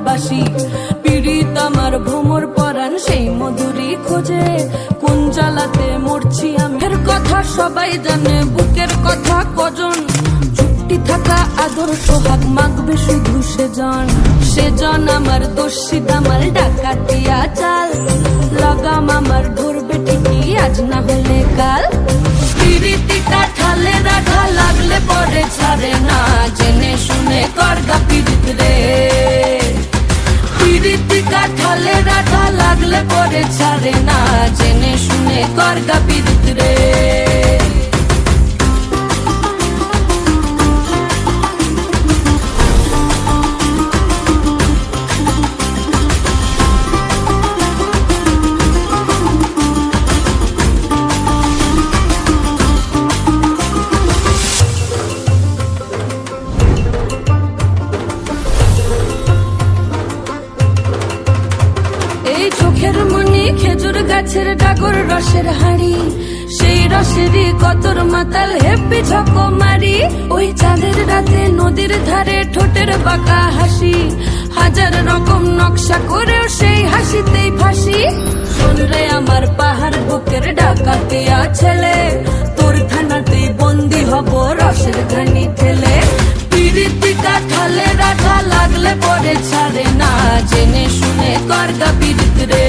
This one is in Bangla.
বাসি। পীড়িত আমার ভ্রমর পরাণ সেই মধুরী খোঁজে, কোন জ্বালাতে মরছি আমি। কথা সবাই জানে, বুকের কথা কজন, চুক্তি থাকা আদর সোহাগ মাগবে শুধু সেজন আমার দোষী দামাল ডাকাতিয়া চাল। লাগাম আমার ধরবে ঠিকই আজ না হলে কাল। পিরিতি কাঠালে রাখা লাগলে পরে ছাড়ে না, জেনে শুনে করগা পিরিত রে। পিরিতি কাঠালে রাখা লাগলে পরে ছাড়ে না, জেনে শুনে করগা পিরিত রে। চোখের মনি খেজুর গাছের ডাগর রসের হাড়ি, সেই রসেরই কতর মাতাল হেপি ঝকো মারি। ওই চাঁদের রাতে নদীর ধারে ঠোঁটের বাঁকা হাসি, হাজার রকম নকশা করেও সেই হাসিতেই ফাঁসি। শুনলে আমার পাহাড় বুকের ডাকাতিয়া ছেলে, তোর থানাতেই বন্দি হব রসের ঘানি ঠেলে। পিরিতি কাঠালে রাখা লাগলে পরে ছাড়ে না, জেনে শুনে করগা পিরিত রে।